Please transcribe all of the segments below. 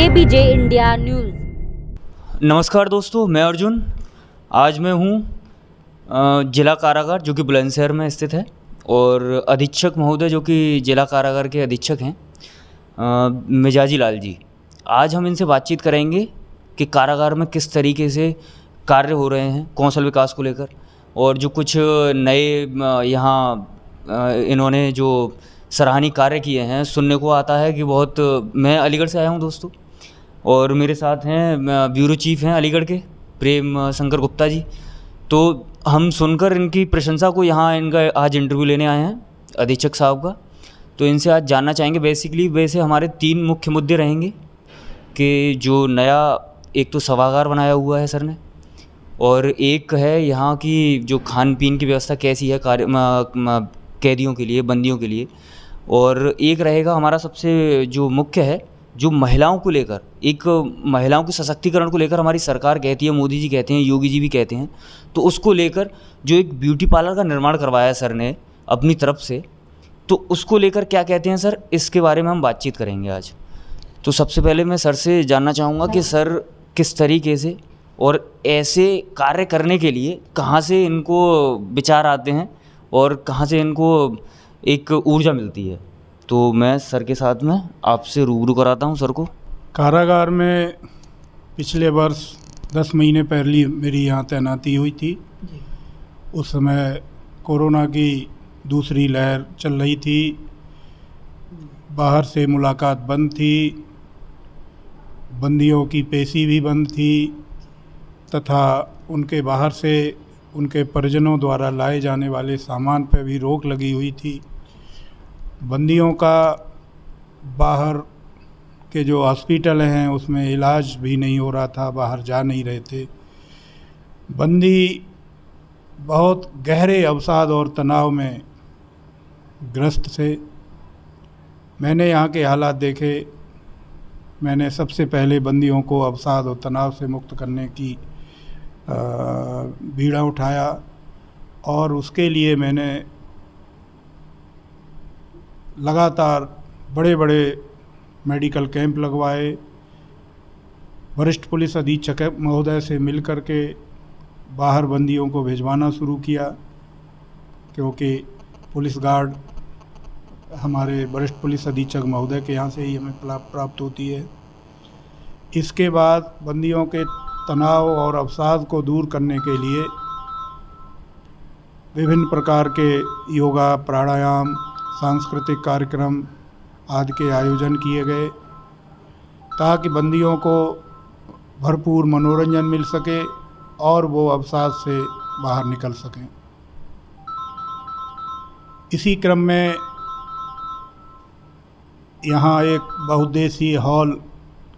KBJ India news. नमस्कार दोस्तों, मैं अर्जुन। आज मैं हूँ जिला कारागार जो कि बुलंदशहर में स्थित है, और अधीक्षक महोदय जो कि जिला कारागार के अधीक्षक हैं मिजाजी लाल जी। आज हम इनसे बातचीत करेंगे कि कारागार में किस तरीके से कार्य हो रहे हैं कौशल विकास को लेकर, और जो कुछ नए यहाँ इन्होंने जो सराहनीय कार्य किए हैं। सुनने को आता है कि बहुत मैं अलीगढ़ से आया हूँ दोस्तों, और मेरे साथ हैं ब्यूरो चीफ हैं अलीगढ़ के प्रेम शंकर गुप्ता जी। तो हम सुनकर इनकी प्रशंसा को यहाँ इनका आज इंटरव्यू लेने आए हैं अधीक्षक साहब का। तो इनसे आज जानना चाहेंगे बेसिकली। वैसे हमारे 3 मुख्य मुद्दे रहेंगे कि जो नया एक तो सभागार बनाया हुआ है सर ने, और एक है यहाँ की जो खान पीन की व्यवस्था कैसी है कैदियों के लिए, बंदियों के लिए, और एक रहेगा हमारा सबसे जो मुख्य है जो महिलाओं को लेकर, एक महिलाओं के सशक्तिकरण को लेकर हमारी सरकार कहती है, मोदी जी कहते हैं, योगी जी भी कहते हैं, तो उसको लेकर जो एक ब्यूटी पार्लर का निर्माण करवाया सर ने अपनी तरफ से, तो उसको लेकर क्या कहते हैं सर, इसके बारे में हम बातचीत करेंगे आज। तो सबसे पहले मैं सर से जानना चाहूँगा कि सर किस तरीके से और ऐसे कार्य करने के लिए कहाँ से इनको विचार आते हैं और कहाँ से इनको एक ऊर्जा मिलती है। तो मैं सर के साथ में आपसे रूबरू कराता हूँ सर को। कारागार में पिछले वर्ष 10 महीने पहले मेरी यहाँ तैनाती हुई थी। उस समय कोरोना की दूसरी लहर चल रही थी, बाहर से मुलाकात बंद थी, बंदियों की पेशी भी बंद थी, तथा उनके बाहर से उनके परिजनों द्वारा लाए जाने वाले सामान पर भी रोक लगी हुई थी। बंदियों का बाहर के जो हॉस्पिटल हैं उसमें इलाज भी नहीं हो रहा था, बाहर जा नहीं रहे थे। बंदी बहुत गहरे अवसाद और तनाव में ग्रस्त थे। मैंने यहाँ के हालात देखे। मैंने सबसे पहले बंदियों को अवसाद और तनाव से मुक्त करने की बीड़ा उठाया, और उसके लिए मैंने लगातार बड़े बड़े मेडिकल कैंप लगवाए। वरिष्ठ पुलिस अधीक्षक महोदय से मिल कर के बाहर बंदियों को भिजवाना शुरू किया, क्योंकि पुलिस गार्ड हमारे वरिष्ठ पुलिस अधीक्षक महोदय के यहाँ से ही हमें प्राप्त होती है। इसके बाद बंदियों के तनाव और अवसाद को दूर करने के लिए विभिन्न प्रकार के योगा, प्राणायाम, सांस्कृतिक कार्यक्रम आदि के आयोजन किए गए, ताकि बंदियों को भरपूर मनोरंजन मिल सके और वो अवसाद से बाहर निकल सकें। इसी क्रम में यहाँ एक बहुउद्देशीय हॉल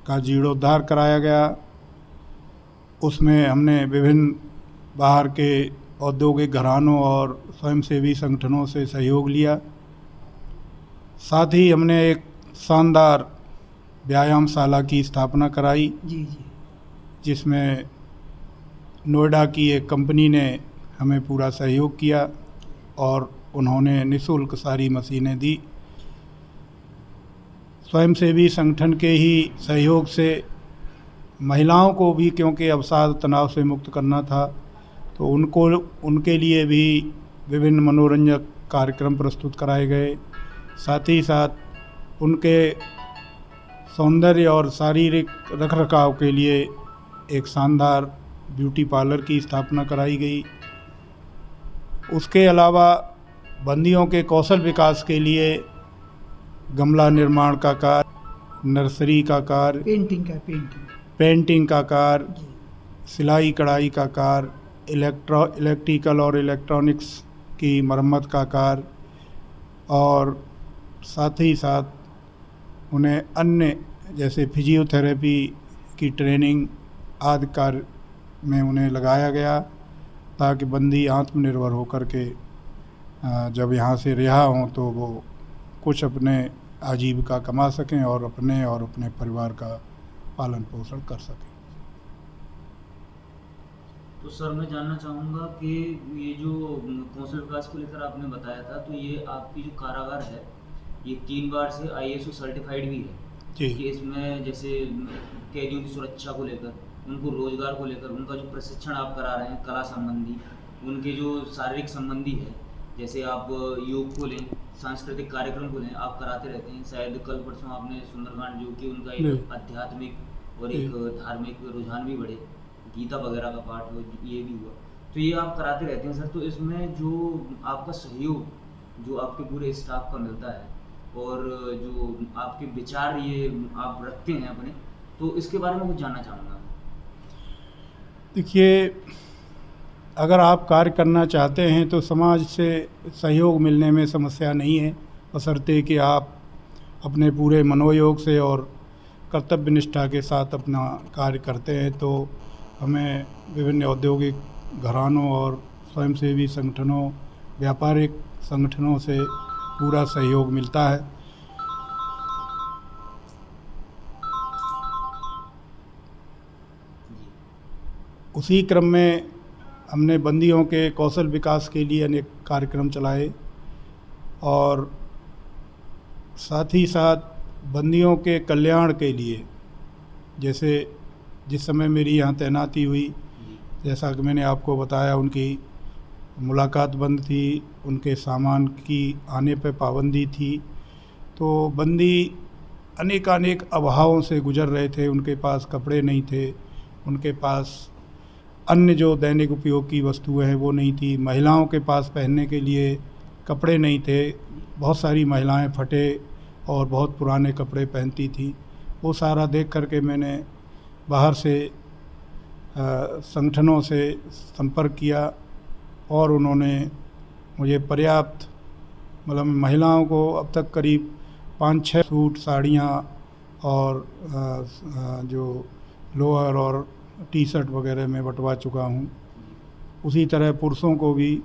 का जीर्णोद्धार कराया गया। उसमें हमने विभिन्न बाहर के औद्योगिक घरानों और स्वयंसेवी संगठनों से सहयोग लिया। साथ ही हमने एक शानदार व्यायामशाला की स्थापना कराई, जिसमें नोएडा की एक कंपनी ने हमें पूरा सहयोग किया और उन्होंने निःशुल्क सारी मशीनें दी। स्वयंसेवी संगठन के ही सहयोग से महिलाओं को भी, क्योंकि अवसाद तनाव से मुक्त करना था, तो उनके लिए भी विभिन्न मनोरंजक कार्यक्रम प्रस्तुत कराए गए। साथ ही साथ उनके सौंदर्य और शारीरिक रखरखाव के लिए एक शानदार ब्यूटी पार्लर की स्थापना कराई गई। उसके अलावा बंदियों के कौशल विकास के लिए गमला निर्माण का कार्य, नर्सरी का कार्य, पेंटिंग का कार्य, सिलाई कढ़ाई का कार्य, इलेक्ट्रिकल और इलेक्ट्रॉनिक्स की मरम्मत का कार्य, और साथ ही साथ उन्हें अन्य जैसे फिजियोथेरेपी की ट्रेनिंग आदि कार्य में उन्हें लगाया गया, ताकि बंदी आत्मनिर्भर होकर के जब यहाँ से रिहा हों तो वो कुछ अपने आजीविका कमा सकें और अपने परिवार का पालन पोषण कर सकें। तो सर मैं जानना चाहूँगा कि ये जो कौशल विकास को लेकर आपने बताया था, तो ये आपकी जो कारागार है ये 3 बार से ISO सर्टिफाइड भी है। जी कि इसमें जैसे कैदियों की सुरक्षा को लेकर, उनको रोजगार को लेकर, उनका जो प्रशिक्षण आप करा रहे हैं कला संबंधी, उनके जो शारीरिक संबंधी है, जैसे आप योग को लें, सांस्कृतिक कार्यक्रम को लें, आप कराते रहते हैं। शायद कल परसों आपने सुंदरकांड जो कि उनका जी एक आध्यात्मिक और जी एक धार्मिक रुझान भी बढ़े, गीता वगैरह का पाठ हो, ये भी हुआ। तो ये आप कराते रहते हैं सर। तो इसमें जो आपका सहयोग जो आपके पूरे स्टाफ का मिलता है और जो आपके विचार ये आप रखते हैं अपने, तो इसके बारे में कुछ जानना चाहूँगा। देखिए, अगर आप कार्य करना चाहते हैं तो समाज से सहयोग मिलने में समस्या नहीं है, बशर्ते कि आप अपने पूरे मनोयोग से और कर्तव्य निष्ठा के साथ अपना कार्य करते हैं। तो हमें विभिन्न औद्योगिक घरानों और स्वयंसेवी संगठनों, व्यापारिक संगठनों से पूरा सहयोग मिलता है। उसी क्रम में हमने बंदियों के कौशल विकास के लिए अनेक कार्यक्रम चलाए और साथ ही साथ बंदियों के कल्याण के लिए, जैसे जिस समय मेरी यहाँ तैनाती हुई, जैसा कि मैंने आपको बताया, उनकी मुलाकात बंद थी, उनके सामान की आने पे पाबंदी थी। तो बंदी अनेकानेक अभावों से गुजर रहे थे। उनके पास कपड़े नहीं थे, उनके पास अन्य जो दैनिक उपयोग की वस्तुएं हैं वो नहीं थी, महिलाओं के पास पहनने के लिए कपड़े नहीं थे। बहुत सारी महिलाएं फटे और बहुत पुराने कपड़े पहनती थी। वो सारा देख करके मैंने बाहर से संगठनों से संपर्क किया और उन्होंने मुझे पर्याप्त, मतलब महिलाओं को अब तक करीब 5-6 सूट, साड़ियाँ और जो लोअर और टी शर्ट वगैरह में बंटवा चुका हूँ। उसी तरह पुरुषों को भी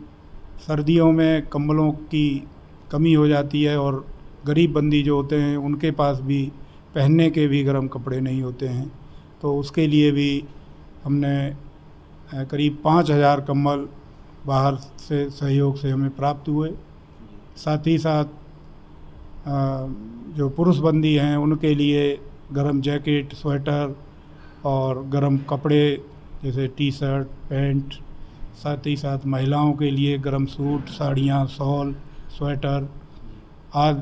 सर्दियों में कंबलों की कमी हो जाती है और गरीब बंदी जो होते हैं उनके पास भी पहनने के भी गर्म कपड़े नहीं होते हैं। तो उसके लिए भी हमने करीब 5,000 कंबल बाहर से सहयोग से हमें प्राप्त हुए। साथ ही साथ जो पुरुष बंदी हैं उनके लिए गर्म जैकेट, स्वेटर और गर्म कपड़े जैसे टी शर्ट, पैंट, साथ ही साथ महिलाओं के लिए गर्म सूट, साड़ियाँ, शॉल, स्वेटर आदि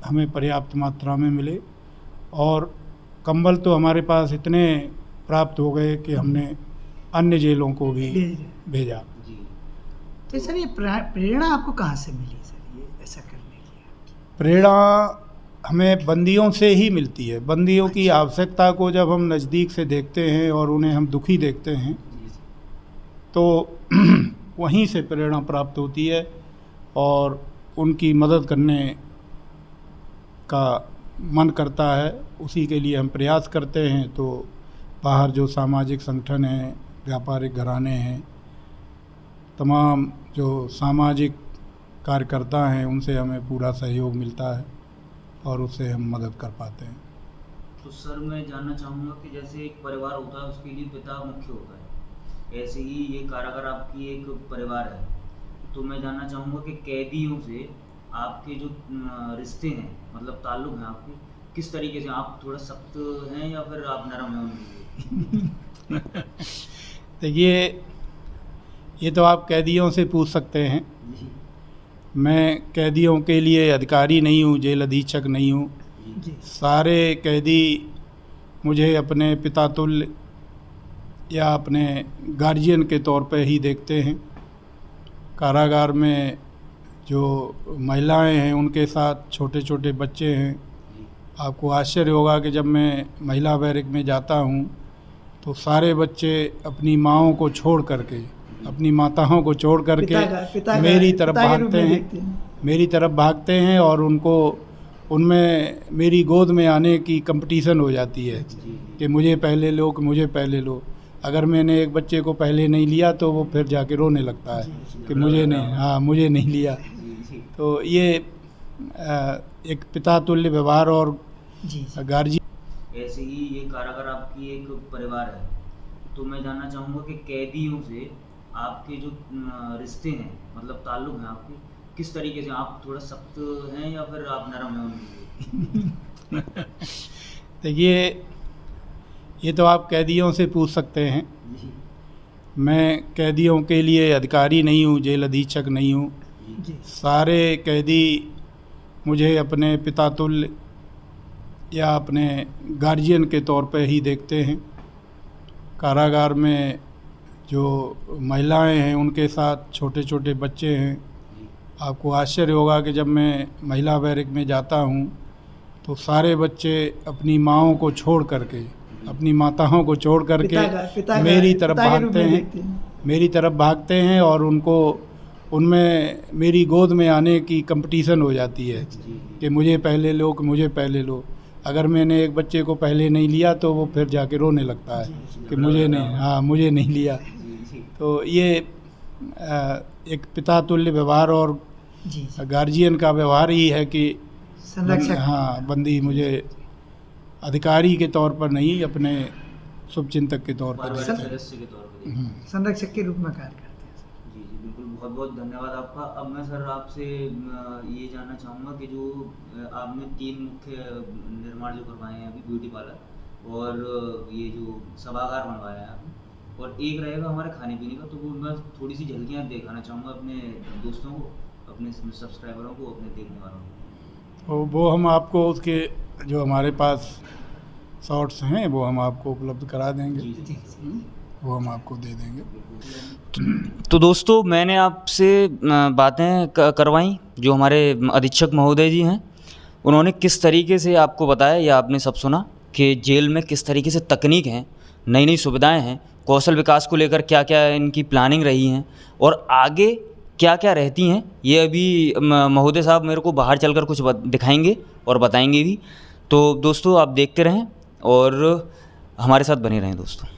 हमें पर्याप्त मात्रा में मिले। और कंबल तो हमारे पास इतने प्राप्त हो गए कि हमने अन्य जेलों को भी भेजा। तो सर ये प्रेरणा आपको कहाँ से मिली सर ये ऐसा करने की? प्रेरणा हमें बंदियों से ही मिलती है। बंदियों की आवश्यकता को जब हम नज़दीक से देखते हैं और उन्हें हम दुखी देखते हैं तो वहीं से प्रेरणा प्राप्त होती है और उनकी मदद करने का मन करता है। उसी के लिए हम प्रयास करते हैं। तो बाहर जो सामाजिक संगठन हैं, व्यापारिक घराने हैं, तमाम जो सामाजिक कार्यकर्ता हैं, उनसे हमें पूरा सहयोग मिलता है और उससे हम मदद कर पाते हैं। तो सर मैं जानना चाहूँगा कि जैसे एक परिवार होता है उसके लिए पिता मुख्य होता है, ऐसे ही ये कारागार आपकी एक परिवार है। तो मैं जानना चाहूँगा कि कैदियों से आपके जो रिश्ते हैं, मतलब ताल्लुक हैं आपके, किस तरीके से, आप थोड़ा सख्त हैं या फिर आप नरम हैं उनके लिए? देखिए, ये तो आप कैदियों से पूछ सकते हैं। मैं कैदियों के लिए अधिकारी नहीं हूँ, जेल अधीक्षक नहीं हूँ। सारे कैदी मुझे अपने पिता तुल्य या अपने गार्जियन के तौर पे ही देखते हैं। कारागार में जो महिलाएं हैं उनके साथ छोटे छोटे बच्चे हैं। आपको आश्चर्य होगा कि जब मैं महिला बैरक में जाता हूँ तो सारे बच्चे अपनी माँओं को छोड़ करके, अपनी माताओं को छोड़ करके मेरी तरफ भागते हैं और उनको उनमें मेरी गोद में आने की कंपटीशन हो जाती है कि मुझे पहले लो, कि मुझे पहले लो। अगर मैंने एक बच्चे को पहले नहीं लिया तो वो फिर जाके रोने लगता है कि मुझे नहीं लिया। तो ये एक पिता तुल्य व्यवहार और गार्जियन। ऐसे ही ये कारागार आपकी एक परिवार है। तो मैं जानना चाहूँगा कि कैदियों से आपके जो रिश्ते हैं, मतलब ताल्लुक हैं आपके, किस तरीके से, आप थोड़ा सख्त हैं या फिर आप नरम हैं उनके लिए? देखिए, ये तो आप कैदियों से पूछ सकते हैं। मैं कैदियों के लिए अधिकारी नहीं हूँ, जेल अधीक्षक नहीं हूँ। जी सारे कैदी मुझे अपने पिता तुल्य या अपने गार्जियन के तौर पे ही देखते हैं। कारागार में जो महिलाएं हैं, उनके साथ छोटे छोटे बच्चे हैं। आपको आश्चर्य होगा कि जब मैं महिला बैरक में जाता हूँ तो सारे बच्चे अपनी माँओं को छोड़ करके, अपनी माताओं को छोड़ करके मेरी तरफ भागते हैं, मेरी तरफ भागते हैं और उनको उनमें मेरी गोद में आने की कंपटीशन हो जाती है कि मुझे पहले लो, कि मुझे पहले लो। अगर मैंने एक बच्चे को पहले नहीं लिया तो वो फिर जाके रोने लगता है कि मुझे नहीं, हाँ मुझे नहीं लिया। तो ये एक पिता तुल्य व्यवहार और जी गार्जियन का व्यवहार ही है कि संरक्षक हाँ, बंदी मुझे अधिकारी के तौर पर नहीं, अपने शुभचिंतक के तौर पर परिवार देखते हैं। सदस्य के तौर पर देखते संरक्षक के रूप में कार्य करते हैं। हैं। जी बिल्कुल, बहुत बहुत धन्यवाद आपका। अब मैं सर आपसे ये जानना चाहूँगा कि जो आपने 3 मुख्य निर्माण जो करवाए हैं अभी, ब्यूटी पार्लर और ये जो सभागार बनवाया है आपने, और एक रहेगा हमारे खाने पीने का, तो वो मैं थोड़ी सी झलकियाँ दिखाना चाहूँगा अपने दोस्तों को, अपने सब्सक्राइबरों को, अपने देखने वालों को। तो वो हम आपको उसके जो हमारे पास शॉर्ट्स हैं वो हम आपको उपलब्ध करा देंगे, वो हम आपको दे देंगे। तो दोस्तों, मैंने आपसे बातें करवाई जो हमारे अधीक्षक महोदय जी हैं। उन्होंने किस तरीके से आपको बताया, या आपने सब सुना कि जेल में किस तरीके से तकनीक हैं, नई नई सुविधाएं हैं, कौशल विकास को लेकर क्या क्या इनकी प्लानिंग रही हैं और आगे क्या क्या रहती हैं। ये अभी महोदय साहब मेरे को बाहर चलकर कुछ दिखाएंगे और बताएंगे भी। तो दोस्तों, आप देखते रहें और हमारे साथ बने रहें दोस्तों।